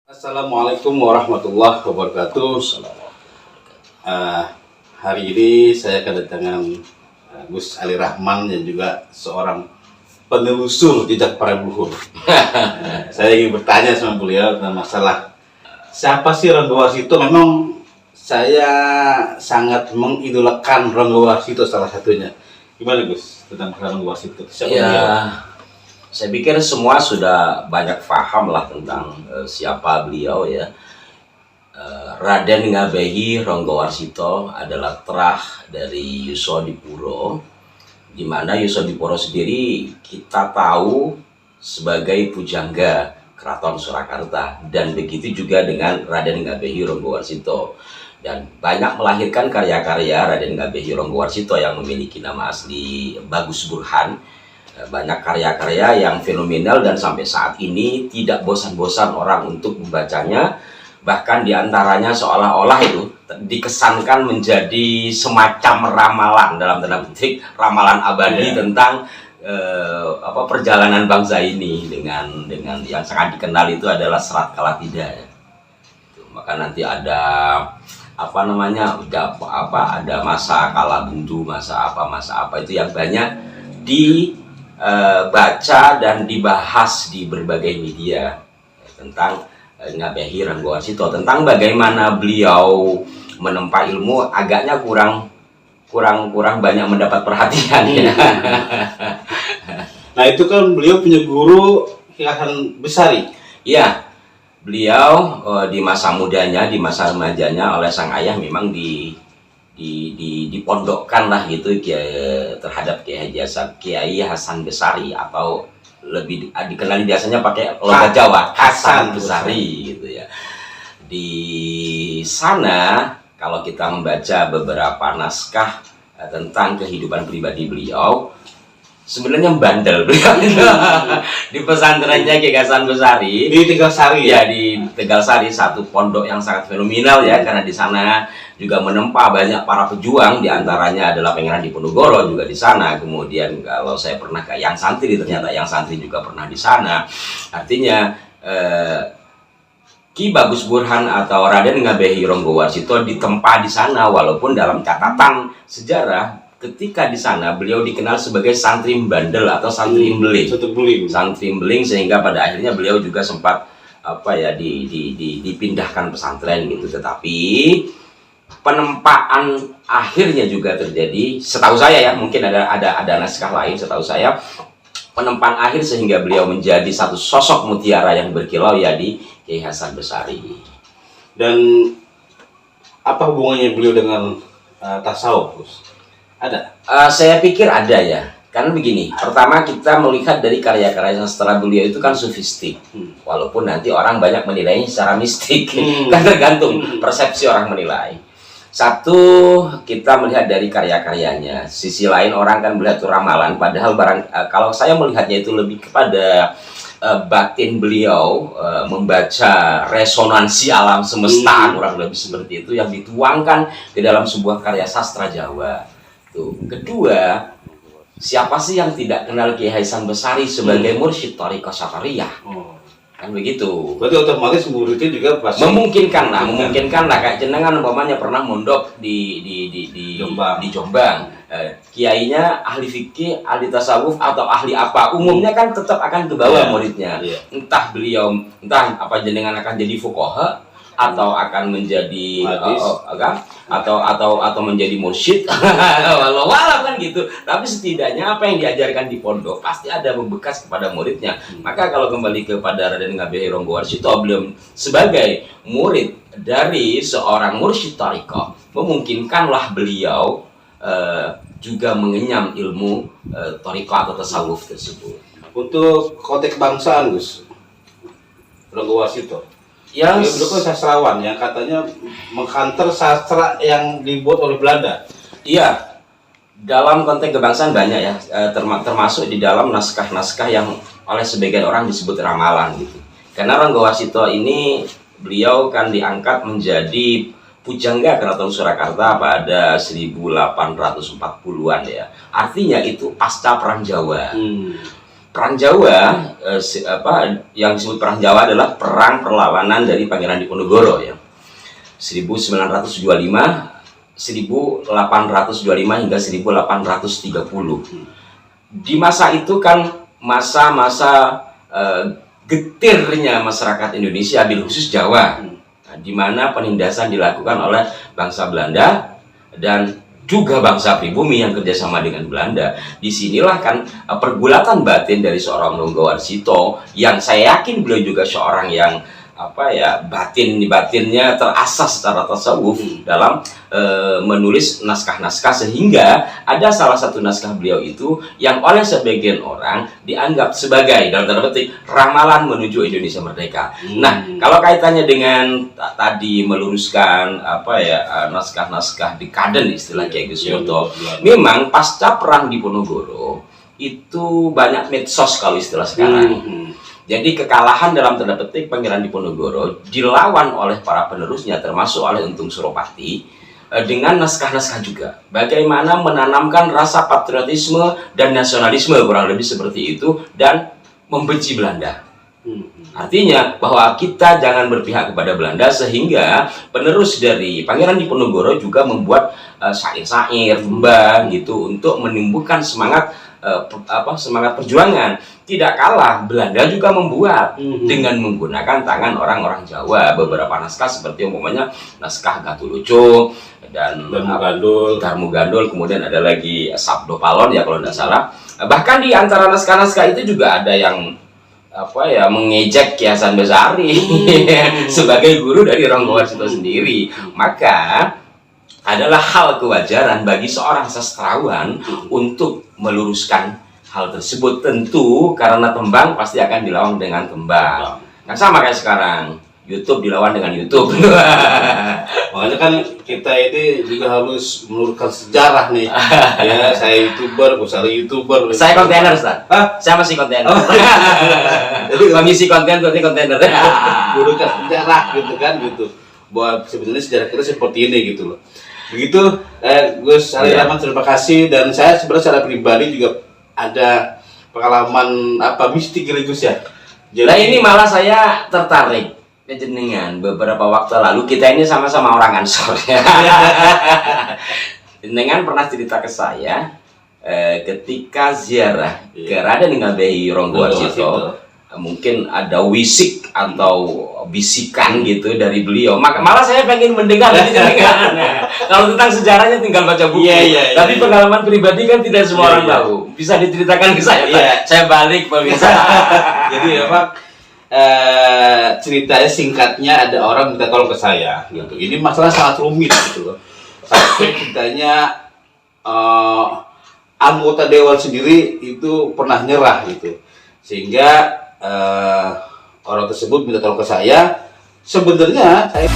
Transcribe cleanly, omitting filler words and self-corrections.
Assalamualaikum warahmatullahi wabarakatuh. Hari ini saya kedatangan Gus Ali Rahman yang juga seorang penelusur jejak para leluhur. Saya ingin bertanya sama beliau tentang masalah siapa sih Ronggo Warsito. Memang saya sangat mengidolakan Ronggo Warsito salah satunya. Gimana Gus tentang Ronggo Warsito? Siapa beliau? Saya pikir semua sudah banyak paham lah tentang siapa beliau ya. Raden Ngabehi Ronggo Warsito adalah terah dari Yusodipuro, di mana Yusodipuro sendiri kita tahu sebagai pujangga Keraton Surakarta, dan begitu juga dengan Raden Ngabehi Ronggo Warsito, dan banyak melahirkan karya-karya Raden Ngabehi Ronggo Warsito yang memiliki nama asli Bagus Burhan. Banyak karya-karya yang fenomenal dan sampai saat ini tidak bosan-bosan orang untuk membacanya. Bahkan diantaranya seolah-olah itu dikesankan menjadi semacam ramalan, dalam tanda petik ramalan abadi tentang perjalanan bangsa ini, dengan yang sangat dikenal itu adalah Serat Kalatida. Maka nanti ada ada masa Kalabuntu, masa apa itu yang banyak dibaca dan dibahas di berbagai media tentang Ngabehi Ronggo Warsito. Tentang bagaimana beliau menempa ilmu agaknya kurang banyak mendapat perhatian ya. Nah itu kan beliau punya guru Ki Hasan Besari. Iya, beliau di masa mudanya, di masa remajanya oleh sang ayah memang dipondokkan lah gitu terhadap Kiai Hasan Besari, atau lebih dikenali biasanya pakai logat Jawa Hasan Besari gitu ya. Di sana kalau kita membaca beberapa naskah tentang kehidupan pribadi beliau, sebenarnya bandel beliau di pesantrennya Kiai Hasan Besari di Tegalsari ya, di Tegalsari, satu pondok yang sangat fenomenal ya, karena di sana juga menempa banyak para pejuang, diantaranya adalah Pangeran Diponegoro juga di sana. Kemudian kalau saya pernah ke Yang Santri, ternyata Yang Santri juga pernah di sana. Artinya Ki Bagus Burhan atau Raden Ngabehi Ronggo Warsito ditempa di sana, walaupun dalam catatan sejarah ketika di sana beliau dikenal sebagai santri bandel atau santri beling. Santri beling, sehingga pada akhirnya beliau juga sempat dipindahkan pesantren gitu. Tetapi penempaan akhirnya juga terjadi, setahu saya ya, mungkin ada naskah lain, setahu saya penempaan akhir sehingga beliau menjadi satu sosok mutiara yang berkilau ya di Kiai Hasan Besari. Dan apa hubungannya beliau dengan tasawuf? Ada? Saya pikir ada ya. Karena begini, pertama kita melihat dari karya-karya sastra beliau itu kan sufistik, walaupun nanti orang banyak menilainya secara mistik, kan tergantung persepsi orang menilai. Satu, kita melihat dari karya-karyanya. Sisi lain orang kan melihat itu ramalan, padahal kalau saya melihatnya itu lebih kepada batin beliau membaca resonansi alam semesta, kurang lebih seperti itu yang dituangkan ke dalam sebuah karya sastra Jawa. Tuh. Kedua, siapa sih yang tidak kenal Kiai Hasan Besari sebagai mursyid Thariqah Safariyah? Kan begitu. Berarti otomatis muridnya juga pasti memungkinkan lah kayak jenengan umpamanya pernah mondok di Jombang. Kiainya ahli fikih, ahli tasawuf atau ahli apa, umumnya kan tetap akan ke bawah muridnya. Entah jenengan akan jadi fuqaha atau akan menjadi atau menjadi mursyid, walau kan gitu. Tapi setidaknya apa yang diajarkan di pondok pasti ada membekas kepada muridnya. Maka kalau kembali kepada Raden Ngabehi Ronggo Warsito, beliau sebagai murid dari seorang mursyid thariqah, memungkinkanlah beliau juga mengenyam ilmu thariqah atau tasawuf tersebut. Untuk konteks bangsaan, Gus, Ronggo Warsito beliau kan sastrawan yang katanya mengkanter sastra yang dibuat oleh Belanda. Iya, dalam konteks kebangsaan banyak ya, termasuk di dalam naskah-naskah yang oleh sebagian orang disebut ramalan gitu. Karena Ronggo Warsito ini beliau kan diangkat menjadi pujangga Keraton Surakarta pada 1840-an ya. Artinya itu pasca Perang Jawa. Perang Jawa, yang disebut Perang Jawa adalah perang perlawanan dari Pangeran Diponegoro ya. 1825 hingga 1830. Di masa itu kan masa-masa getirnya masyarakat Indonesia, bil khusus Jawa, di mana penindasan dilakukan oleh bangsa Belanda dan juga bangsa pribumi yang kerjasama dengan Belanda. Disinilah kan pergulatan batin dari seorang Ronggowarsito, yang saya yakin beliau juga seorang yang batinnya terasah secara tasawuf dalam menulis naskah-naskah, sehingga ada salah satu naskah beliau itu yang oleh sebagian orang dianggap sebagai dalam tanda petik ramalan menuju Indonesia merdeka. Nah, kalau kaitannya dengan tadi meluruskan naskah-naskah dekaden istilah Kiai Gus Yoto, memang pasca perang Diponegoro itu banyak medsos kalau istilah sekarang. Jadi kekalahan dalam tanda petik Pangeran Diponegoro dilawan oleh para penerusnya, termasuk oleh Untung Suropati, dengan naskah-naskah juga. Bagaimana menanamkan rasa patriotisme dan nasionalisme, kurang lebih seperti itu, dan membenci Belanda. Artinya bahwa kita jangan berpihak kepada Belanda, sehingga penerus dari Pangeran Diponegoro juga membuat syair-syair, tembang gitu untuk menumbuhkan semangat perjuangan. Tidak kalah, Belanda juga membuat dengan menggunakan tangan orang-orang Jawa beberapa naskah, seperti umpamanya naskah Gatulucu dan Darmu Gandul, kemudian ada lagi Sabdo Palon ya kalau tidak salah. Bahkan di antara naskah-naskah itu juga ada yang mengejek Ki Hasan Basari sebagai guru dari Ronggowarsito sendiri. Maka adalah hal kewajaran bagi seorang sastrawan untuk meluruskan hal tersebut. Tentu karena tembang pasti akan dilawan dengan tembang. Nah, sama kayak sekarang YouTube dilawan dengan YouTube. Makanya kan kita ini juga harus meluruskan sejarah nih. Ya, saya YouTuber, YouTuber. Saya kontainer, Ustaz. Saya masih kontainer. Jadi mengisi konten berarti kontainer. Meluruskan sejarah gitu kan gitu. Bahwa sebenarnya sejarah kita seperti ini gitu loh. Begitu, Gus Alirahman, terima kasih. Dan saya sebenarnya secara pribadi juga ada pengalaman mistik Gus ya. Jadi, nah ini malah saya tertarik jenengan beberapa waktu lalu, kita ini sama-sama orang Ansor ya. Jenengan pernah cerita ke saya ketika ziarah ke Raden Ngabehi Ronggowarsito, mungkin ada wisik atau bisikan gitu dari beliau. Malah saya pengen mendengar dari jenengan. Kalau tentang sejarahnya tinggal baca buku. Tapi pengalaman pribadi kan tidak semua orang tahu. Bisa diceritakan ke saya. Saya balik pemirsa. Jadi ceritanya singkatnya, ada orang minta tolong ke saya gitu. Ini masalah sangat rumit gitu loh. Sampai ceritanya anggota dewan sendiri itu pernah nyerah gitu. Sehingga orang tersebut minta tolong ke saya. Sebenarnya saya